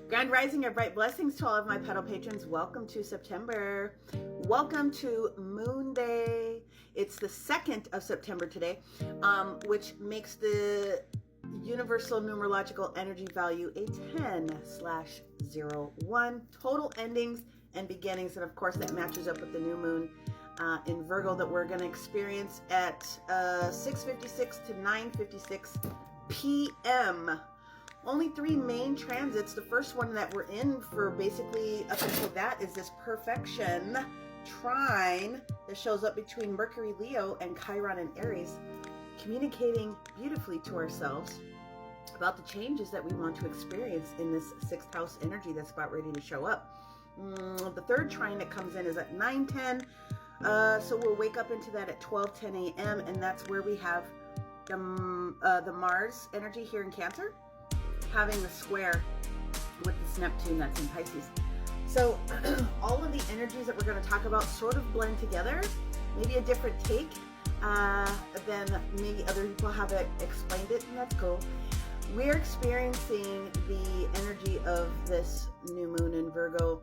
Grand rising of bright blessings to all of my pedal patrons. Welcome to September. Welcome to Moon Day. It's the 2nd of September today, which makes the universal numerological energy value a 10/01. Total endings and beginnings, and of course that matches up with the new moon in Virgo that we're going to experience at 6:56 to 9:56 p.m. Only 3 main transits. The first one that we're in for basically up until that is this perfection trine that shows up between Mercury, Leo, and Chiron and Aries, communicating beautifully to ourselves about the changes that we want to experience in this 6th house energy that's about ready to show up. The third trine that comes in is at 9:10, so we'll wake up into that at 12:10 a.m. and that's where we have the Mars energy here in Cancer, having the square with this Neptune that's in Pisces. So all of the energies that we're going to talk about sort of blend together, maybe a different take than maybe other people have explained it, and that's cool. We're experiencing the energy of this new moon in Virgo.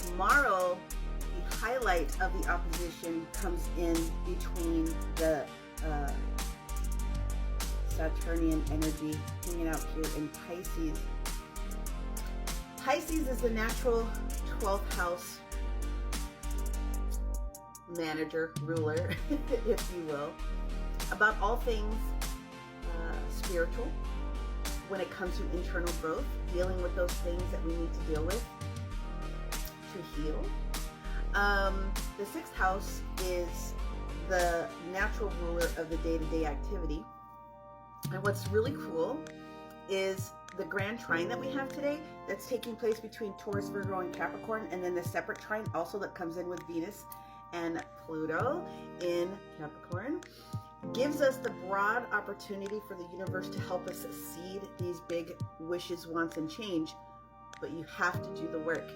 Tomorrow, the highlight of the opposition comes in between the Saturnian energy hanging out here in Pisces. Pisces is the natural 12th house manager, ruler, if you will, about all things spiritual when it comes to internal growth, dealing with those things that we need to deal with to heal. The 6th house is the natural ruler of the day-to-day activity. And what's really cool is the grand trine that we have today that's taking place between Taurus, Virgo, and Capricorn, and then the separate trine also that comes in with Venus and Pluto in Capricorn, gives us the broad opportunity for the universe to help us seed these big wishes, wants, and change. But you have to do the work.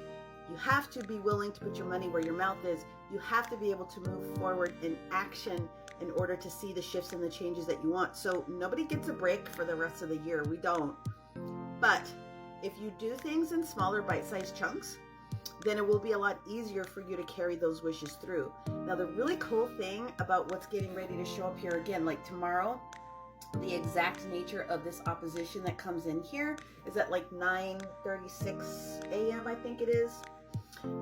You have to be willing to put your money where your mouth is. You have to be able to move forward in action in order to see the shifts and the changes that you want. So nobody gets a break for the rest of the year. We don't. But if you do things in smaller bite-sized chunks, then it will be a lot easier for you to carry those wishes through. Now, the really cool thing about what's getting ready to show up here again, like tomorrow, the exact nature of this opposition that comes in here is at like 9:36 a.m., I think it is.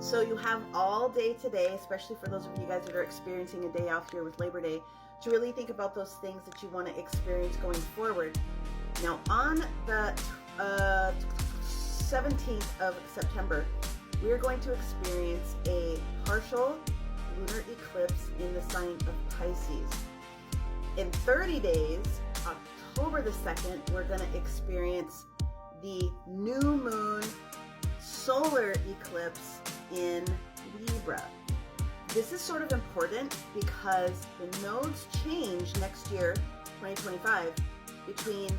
So you have all day today, especially for those of you guys that are experiencing a day off here with Labor Day, to really think about those things that you want to experience going forward. Now, on the 17th of September, we are going to experience a partial lunar eclipse in the sign of Pisces. In 30 days, October the 2nd, we're going to experience the new moon solar eclipse in Libra. This is sort of important because the nodes change next year, 2025, between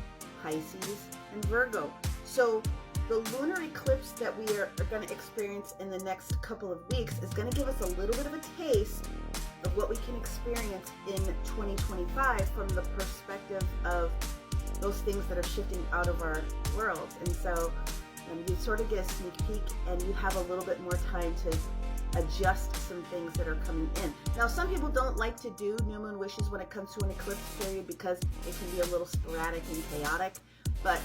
Pisces and Virgo. So the lunar eclipse that we are going to experience in the next couple of weeks is going to give us a little bit of a taste of what we can experience in 2025 from the perspective of those things that are shifting out of our world. And so you sort of get a sneak peek and you have a little bit more time to adjust some things that are coming in. Now, some people don't like to do new moon wishes when it comes to an eclipse period because it can be a little sporadic and chaotic, but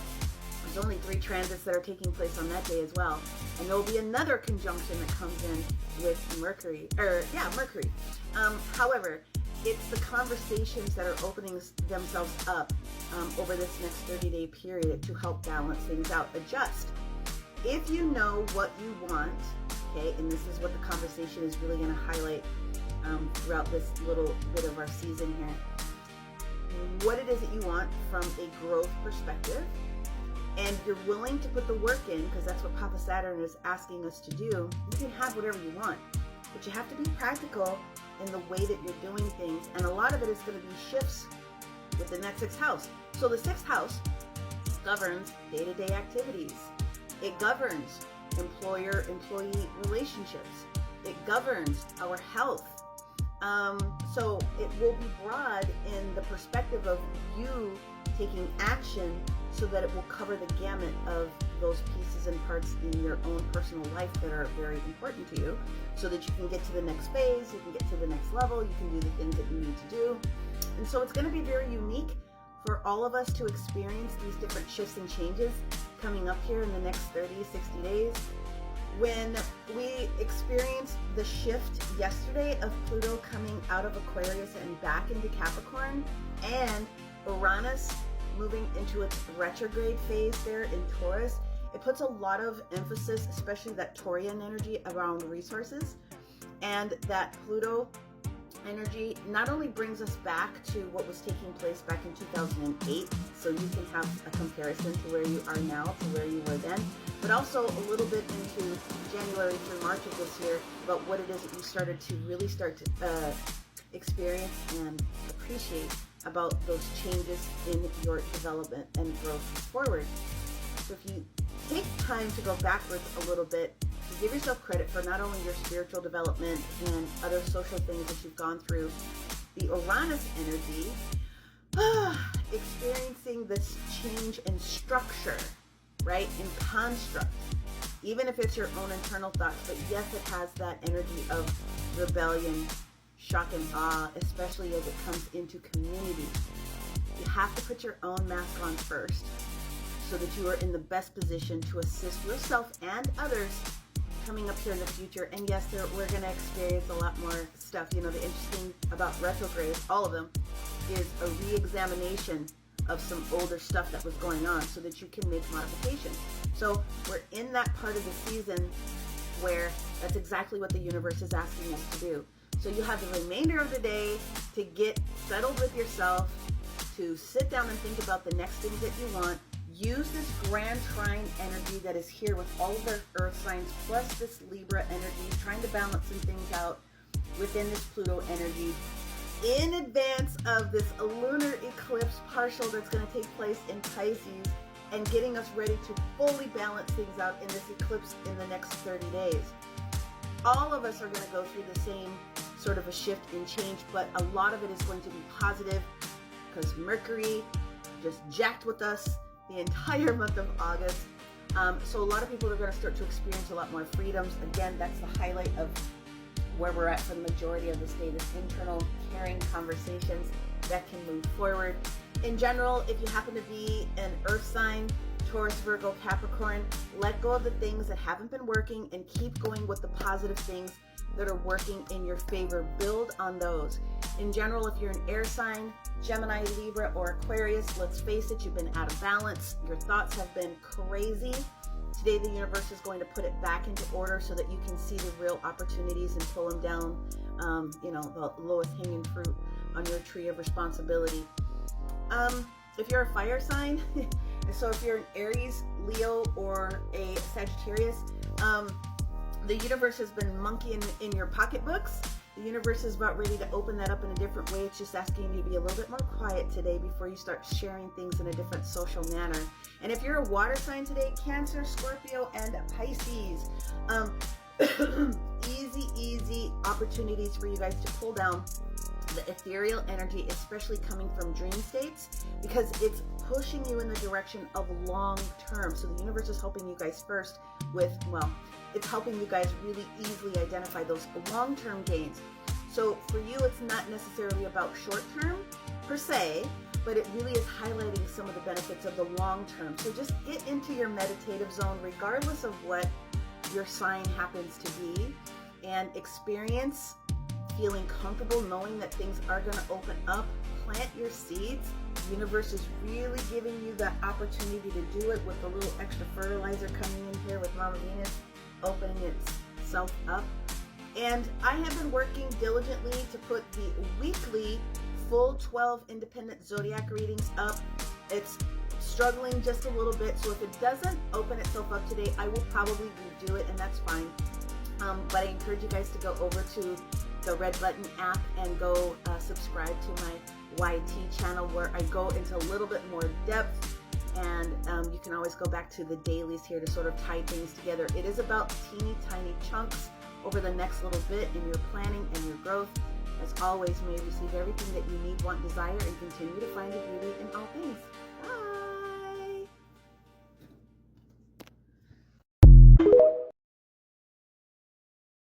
there's only 3 transits that are taking place on that day as well. And there will be another conjunction that comes in with Mercury. However, it's the conversations that are opening themselves up over this next 30-day period to help balance things out, adjust. If you know what you want, okay, and this is what the conversation is really going to highlight throughout this little bit of our season here, what it is that you want from a growth perspective, and you're willing to put the work in, because that's what Papa Saturn is asking us to do, you can have whatever you want. But you have to be practical in the way that you're doing things, and a lot of it is going to be shifts within that 6th house. So the 6th house governs day-to-day activities. It governs employer-employee relationships. It governs our health. So it will be broad in the perspective of you taking action so that it will cover the gamut of those pieces and parts in your own personal life that are very important to you, so that you can get to the next phase, you can get to the next level, you can do the things that you need to do. And so it's going to be very unique for all of us to experience these different shifts and changes coming up here in the next 30, 60 days. When we experienced the shift yesterday of Pluto coming out of Aquarius and back into Capricorn, and Uranus moving into its retrograde phase there in Taurus, it puts a lot of emphasis, especially that Taurian energy, around resources. And that Pluto energy not only brings us back to what was taking place back in 2008, so you can have a comparison to where you are now to where you were then, but also a little bit into January through March of this year about what it is that you started to really start to experience and appreciate about those changes in your development and growth forward. So if you take time to go backwards a little bit, to give yourself credit for not only your spiritual development and other social things that you've gone through, the Uranus energy, experiencing this change in structure, right, in construct, even if it's your own internal thoughts, but yes, it has that energy of rebellion, shock and awe, especially as it comes into community. You have to put your own mask on first so that you are in the best position to assist yourself and others coming up here in the future. And yes, we're going to experience a lot more stuff. You know, the interesting about retrograde, all of them, is a re-examination of some older stuff that was going on so that you can make modifications. So we're in that part of the season where that's exactly what the universe is asking us to do. So you have the remainder of the day to get settled with yourself, to sit down and think about the next things that you want. Use this grand trine energy that is here with all of their earth signs, plus this Libra energy, trying to balance some things out within this Pluto energy, in advance of this lunar eclipse partial that's going to take place in Pisces, and getting us ready to fully balance things out in this eclipse in the next 30 days. All of us are going to go through the same sort of a shift and change, but a lot of it is going to be positive because Mercury just jacked with us the entire month of August. So a lot of people are going to start to experience a lot more freedoms. Again, that's the highlight of where we're at for the majority of this day, this internal caring conversations that can move forward. In general, if you happen to be an earth sign, Taurus, Virgo, Capricorn, let go of the things that haven't been working and keep going with the positive things that are working in your favor. Build on those. In general, if you're an air sign, Gemini, Libra, or Aquarius, let's face it, you've been out of balance. Your thoughts have been crazy. Today, the universe is going to put it back into order so that you can see the real opportunities and pull them down, the lowest hanging fruit on your tree of responsibility. If you're a fire sign, so if you're an Aries, Leo, or a Sagittarius, the universe has been monkeying in your pocketbooks. The universe is about ready to open that up in a different way. It's just asking you to be a little bit more quiet today before you start sharing things in a different social manner. And if you're a water sign today, Cancer, Scorpio, and Pisces, easy opportunities for you guys to pull down the ethereal energy, especially coming from dream states, because it's pushing you in the direction of long term. So the universe is helping you guys first with, it's helping you guys really easily identify those long-term gains. So for you, it's not necessarily about short-term per se, but it really is highlighting some of the benefits of the long-term. So just get into your meditative zone, regardless of what your sign happens to be, and experience feeling comfortable knowing that things are going to open up. Plant your seeds. The universe is really giving you that opportunity to do it with a little extra fertilizer coming in here with Mama Venus opening itself up. And I have been working diligently to put the weekly full 12 independent zodiac readings up. It's struggling just a little bit, so if it doesn't open itself up today, I will probably redo it, and that's fine. But I encourage you guys to go over to the Red Button app and go subscribe to my YT channel, where I go into a little bit more depth, and you can always go back to the dailies here to sort of tie things together. It is about teeny tiny chunks over the next little bit in your planning and your growth. As always, may you receive everything that you need, want, desire, and continue to find the beauty in all things.